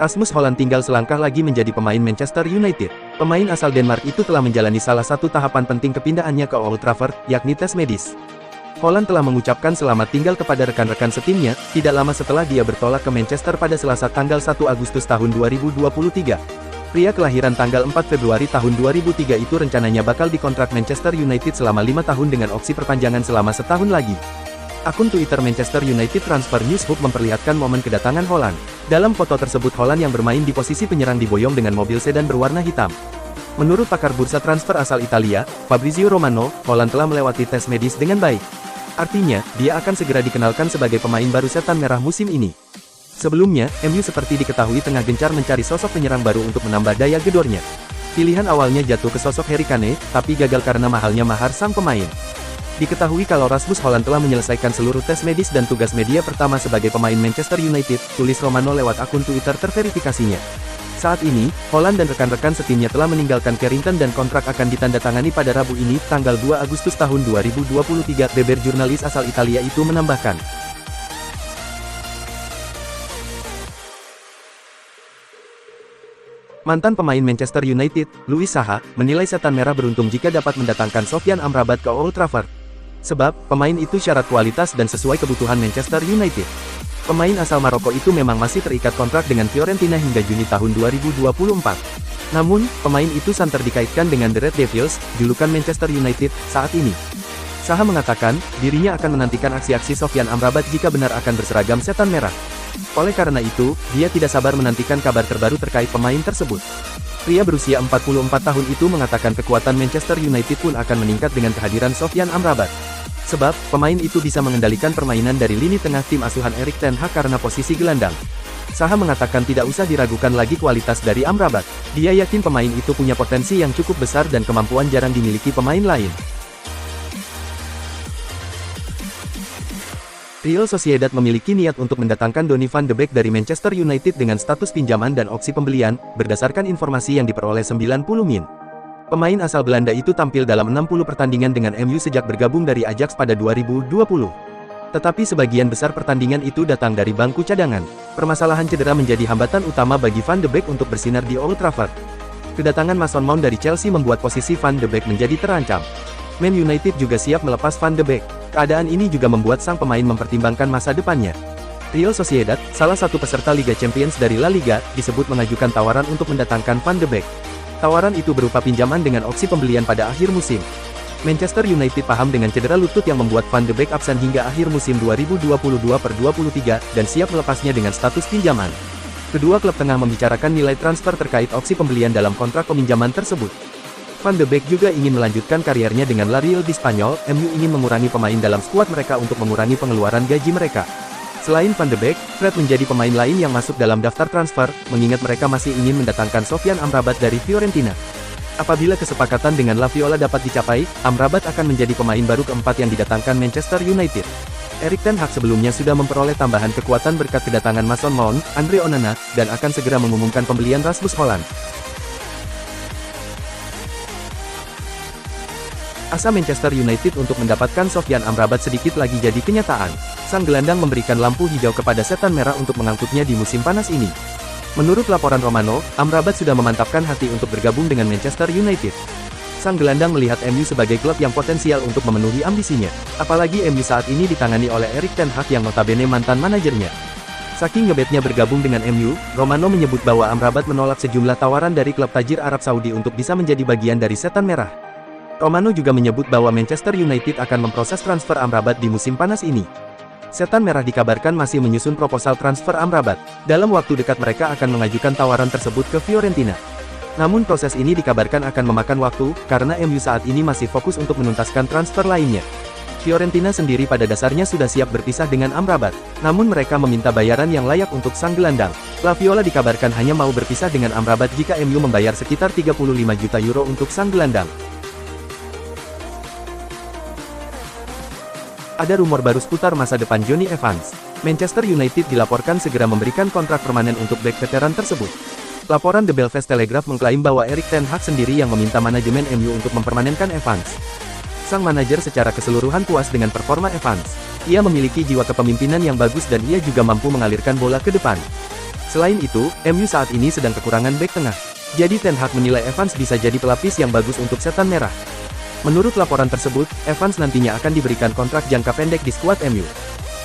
Rasmus Hojlund tinggal selangkah lagi menjadi pemain Manchester United. Pemain asal Denmark itu telah menjalani salah satu tahapan penting kepindahannya ke Old Trafford, yakni tes medis. Hojlund telah mengucapkan selamat tinggal kepada rekan-rekan setimnya, tidak lama setelah dia bertolak ke Manchester pada Selasa tanggal 1 Agustus tahun 2023. Pria kelahiran tanggal 4 Februari tahun 2003 itu rencananya bakal dikontrak Manchester United selama 5 tahun dengan opsi perpanjangan selama setahun lagi. Akun Twitter Manchester United Transfer News Hub memperlihatkan momen kedatangan Hojlund. Dalam foto tersebut Hojlund yang bermain di posisi penyerang diboyong dengan mobil sedan berwarna hitam. Menurut pakar bursa transfer asal Italia, Fabrizio Romano, Hojlund telah melewati tes medis dengan baik. Artinya, dia akan segera dikenalkan sebagai pemain baru setan merah musim ini. Sebelumnya, MU seperti diketahui tengah gencar mencari sosok penyerang baru untuk menambah daya gedornya. Pilihan awalnya jatuh ke sosok Harry Kane, tapi gagal karena mahalnya mahar sang pemain. Diketahui kalau Rasmus Hojlund telah menyelesaikan seluruh tes medis dan tugas media pertama sebagai pemain Manchester United, tulis Romano lewat akun Twitter terverifikasinya. Saat ini, Hojlund dan rekan-rekan setimnya telah meninggalkan Carrington dan kontrak akan ditandatangani pada Rabu ini, tanggal 2 Agustus tahun 2023, beber jurnalis asal Italia itu menambahkan. Mantan pemain Manchester United, Louis Saha, menilai setan merah beruntung jika dapat mendatangkan Sofyan Amrabat ke Old Trafford. Sebab, pemain itu syarat kualitas dan sesuai kebutuhan Manchester United. Pemain asal Maroko itu memang masih terikat kontrak dengan Fiorentina hingga Juni tahun 2024. Namun, pemain itu santer dikaitkan dengan The Red Devils, julukan Manchester United, saat ini. Saha mengatakan, dirinya akan menantikan aksi-aksi Sofyan Amrabat jika benar akan berseragam setan merah. Oleh karena itu, dia tidak sabar menantikan kabar terbaru terkait pemain tersebut. Pria berusia 44 tahun itu mengatakan kekuatan Manchester United pun akan meningkat dengan kehadiran Sofyan Amrabat. Sebab, pemain itu bisa mengendalikan permainan dari lini tengah tim asuhan Erik ten Hag karena posisi gelandang. Saha mengatakan tidak usah diragukan lagi kualitas dari Amrabat. Dia yakin pemain itu punya potensi yang cukup besar dan kemampuan jarang dimiliki pemain lain. Real Sociedad memiliki niat untuk mendatangkan Donny van de Beek dari Manchester United dengan status pinjaman dan opsi pembelian, berdasarkan informasi yang diperoleh 90 Min. Pemain asal Belanda itu tampil dalam 60 pertandingan dengan MU sejak bergabung dari Ajax pada 2020. Tetapi sebagian besar pertandingan itu datang dari bangku cadangan. Permasalahan cedera menjadi hambatan utama bagi Van de Beek untuk bersinar di Old Trafford. Kedatangan Mason Mount dari Chelsea membuat posisi Van de Beek menjadi terancam. Man United juga siap melepas Van de Beek. Keadaan ini juga membuat sang pemain mempertimbangkan masa depannya. Real Sociedad, salah satu peserta Liga Champions dari La Liga, disebut mengajukan tawaran untuk mendatangkan Van de Beek. Tawaran itu berupa pinjaman dengan opsi pembelian pada akhir musim. Manchester United paham dengan cedera lutut yang membuat Van de Beek absen hingga akhir musim 2022/23 dan siap melepasnya dengan status pinjaman. Kedua klub tengah membicarakan nilai transfer terkait opsi pembelian dalam kontrak peminjaman tersebut. Van de Beek juga ingin melanjutkan kariernya dengan La Real di Spanyol. MU ingin mengurangi pemain dalam skuad mereka untuk mengurangi pengeluaran gaji mereka. Selain Van de Beek, Fred menjadi pemain lain yang masuk dalam daftar transfer, mengingat mereka masih ingin mendatangkan Sofyan Amrabat dari Fiorentina. Apabila kesepakatan dengan La Viola dapat dicapai, Amrabat akan menjadi pemain baru keempat yang didatangkan Manchester United. Erik ten Hag sebelumnya sudah memperoleh tambahan kekuatan berkat kedatangan Mason Mount, Andre Onana, dan akan segera mengumumkan pembelian Rasmus Hojlund. Asa Manchester United untuk mendapatkan Sofyan Amrabat sedikit lagi jadi kenyataan. Sang gelandang memberikan lampu hijau kepada setan merah untuk mengangkutnya di musim panas ini. Menurut laporan Romano, Amrabat sudah memantapkan hati untuk bergabung dengan Manchester United. Sang gelandang melihat MU sebagai klub yang potensial untuk memenuhi ambisinya. Apalagi MU saat ini ditangani oleh Erik ten Hag yang notabene mantan manajernya. Saking ngebetnya bergabung dengan MU, Romano menyebut bahwa Amrabat menolak sejumlah tawaran dari klub tajir Arab Saudi untuk bisa menjadi bagian dari setan merah. Romano juga menyebut bahwa Manchester United akan memproses transfer Amrabat di musim panas ini. Setan merah dikabarkan masih menyusun proposal transfer Amrabat. Dalam waktu dekat mereka akan mengajukan tawaran tersebut ke Fiorentina. Namun proses ini dikabarkan akan memakan waktu, karena MU saat ini masih fokus untuk menuntaskan transfer lainnya. Fiorentina sendiri pada dasarnya sudah siap berpisah dengan Amrabat. Namun mereka meminta bayaran yang layak untuk sang gelandang. La Viola dikabarkan hanya mau berpisah dengan Amrabat jika MU membayar sekitar 35 juta euro untuk sang gelandang. Ada rumor baru seputar masa depan Jonny Evans. Manchester United dilaporkan segera memberikan kontrak permanen untuk bek veteran tersebut. Laporan The Belfast Telegraph mengklaim bahwa Erik ten Hag sendiri yang meminta manajemen MU untuk mempermanenkan Evans. Sang manajer secara keseluruhan puas dengan performa Evans. Ia memiliki jiwa kepemimpinan yang bagus dan ia juga mampu mengalirkan bola ke depan. Selain itu, MU saat ini sedang kekurangan bek tengah. Jadi Ten Hag menilai Evans bisa jadi pelapis yang bagus untuk Setan Merah. Menurut laporan tersebut, Evans nantinya akan diberikan kontrak jangka pendek di skuad MU.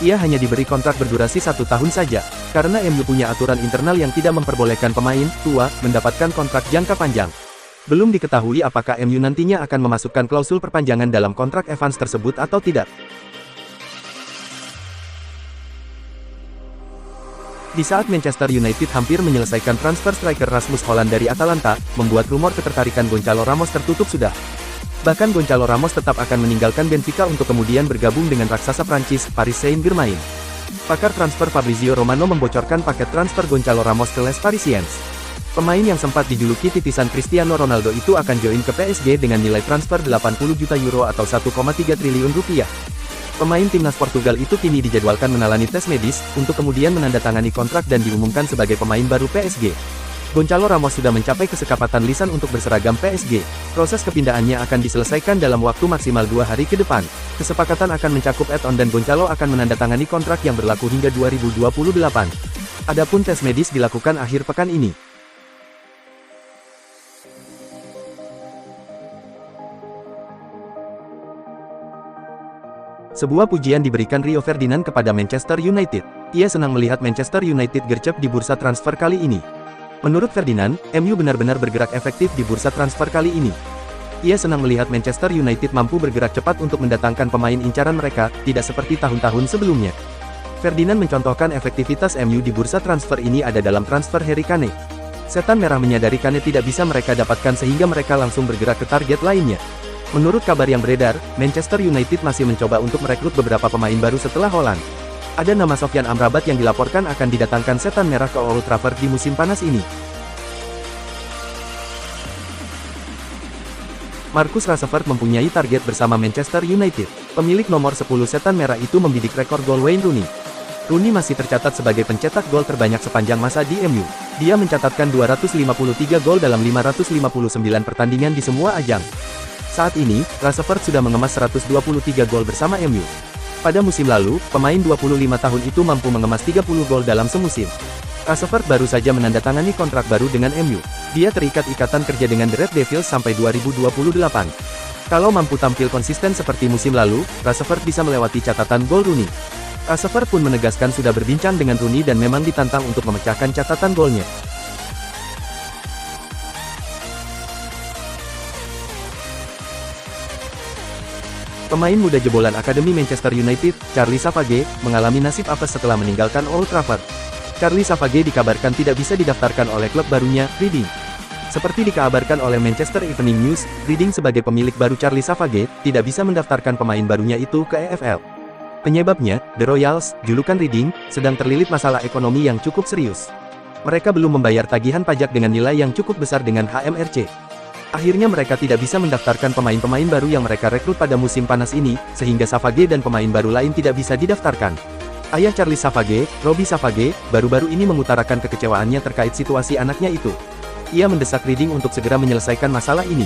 Ia hanya diberi kontrak berdurasi 1 tahun saja, karena MU punya aturan internal yang tidak memperbolehkan pemain tua mendapatkan kontrak jangka panjang. Belum diketahui apakah MU nantinya akan memasukkan klausul perpanjangan dalam kontrak Evans tersebut atau tidak. Di saat Manchester United hampir menyelesaikan transfer striker Rasmus Hojlund dari Atalanta, membuat rumor ketertarikan Gonçalo Ramos tertutup sudah. Bahkan Gonçalo Ramos tetap akan meninggalkan Benfica untuk kemudian bergabung dengan raksasa Prancis, Paris Saint-Germain. Pakar transfer Fabrizio Romano membocorkan paket transfer Gonçalo Ramos ke Les Parisiens. Pemain yang sempat dijuluki titisan Cristiano Ronaldo itu akan join ke PSG dengan nilai transfer 80 juta euro atau 1,3 triliun rupiah. Pemain timnas Portugal itu kini dijadwalkan menjalani tes medis, untuk kemudian menandatangani kontrak dan diumumkan sebagai pemain baru PSG. Gonçalo Ramos sudah mencapai kesepakatan lisan untuk berseragam PSG. Proses kepindahannya akan diselesaikan dalam waktu maksimal 2 hari ke depan. Kesepakatan akan mencakup add-on dan Gonçalo akan menandatangani kontrak yang berlaku hingga 2028. Adapun tes medis dilakukan akhir pekan ini. Sebuah pujian diberikan Rio Ferdinand kepada Manchester United. Ia senang melihat Manchester United gercep di bursa transfer kali ini. Menurut Ferdinand, MU benar-benar bergerak efektif di bursa transfer kali ini. Ia senang melihat Manchester United mampu bergerak cepat untuk mendatangkan pemain incaran mereka, tidak seperti tahun-tahun sebelumnya. Ferdinand mencontohkan efektivitas MU di bursa transfer ini ada dalam transfer Harry Kane. Setan Merah menyadari Kane tidak bisa mereka dapatkan sehingga mereka langsung bergerak ke target lainnya. Menurut kabar yang beredar, Manchester United masih mencoba untuk merekrut beberapa pemain baru setelah Hojlund. Ada nama Sofyan Amrabat yang dilaporkan akan didatangkan Setan Merah ke Old Trafford di musim panas ini. Marcus Rashford mempunyai target bersama Manchester United. Pemilik nomor 10 Setan Merah itu membidik rekor gol Wayne Rooney. Rooney masih tercatat sebagai pencetak gol terbanyak sepanjang masa di MU. Dia mencatatkan 253 gol dalam 559 pertandingan di semua ajang. Saat ini, Rashford sudah mengemas 123 gol bersama MU. Pada musim lalu, pemain 25 tahun itu mampu mengemas 30 gol dalam semusim. Rashford baru saja menandatangani kontrak baru dengan MU. Dia terikat ikatan kerja dengan The Red Devils sampai 2028. Kalau mampu tampil konsisten seperti musim lalu, Rashford bisa melewati catatan gol Rooney. Rashford pun menegaskan sudah berbincang dengan Rooney dan memang ditantang untuk memecahkan catatan golnya. Pemain muda jebolan Akademi Manchester United, Charlie Savage, mengalami nasib apes setelah meninggalkan Old Trafford. Charlie Savage dikabarkan tidak bisa didaftarkan oleh klub barunya, Reading. Seperti dikabarkan oleh Manchester Evening News, Reading sebagai pemilik baru Charlie Savage, tidak bisa mendaftarkan pemain barunya itu ke EFL. Penyebabnya, The Royals, julukan Reading, sedang terlilit masalah ekonomi yang cukup serius. Mereka belum membayar tagihan pajak dengan nilai yang cukup besar dengan HMRC. Akhirnya mereka tidak bisa mendaftarkan pemain-pemain baru yang mereka rekrut pada musim panas ini, sehingga Savage dan pemain baru lain tidak bisa didaftarkan. Ayah Charlie Savage, Robbie Savage, baru-baru ini mengutarakan kekecewaannya terkait situasi anaknya itu. Ia mendesak Reading untuk segera menyelesaikan masalah ini.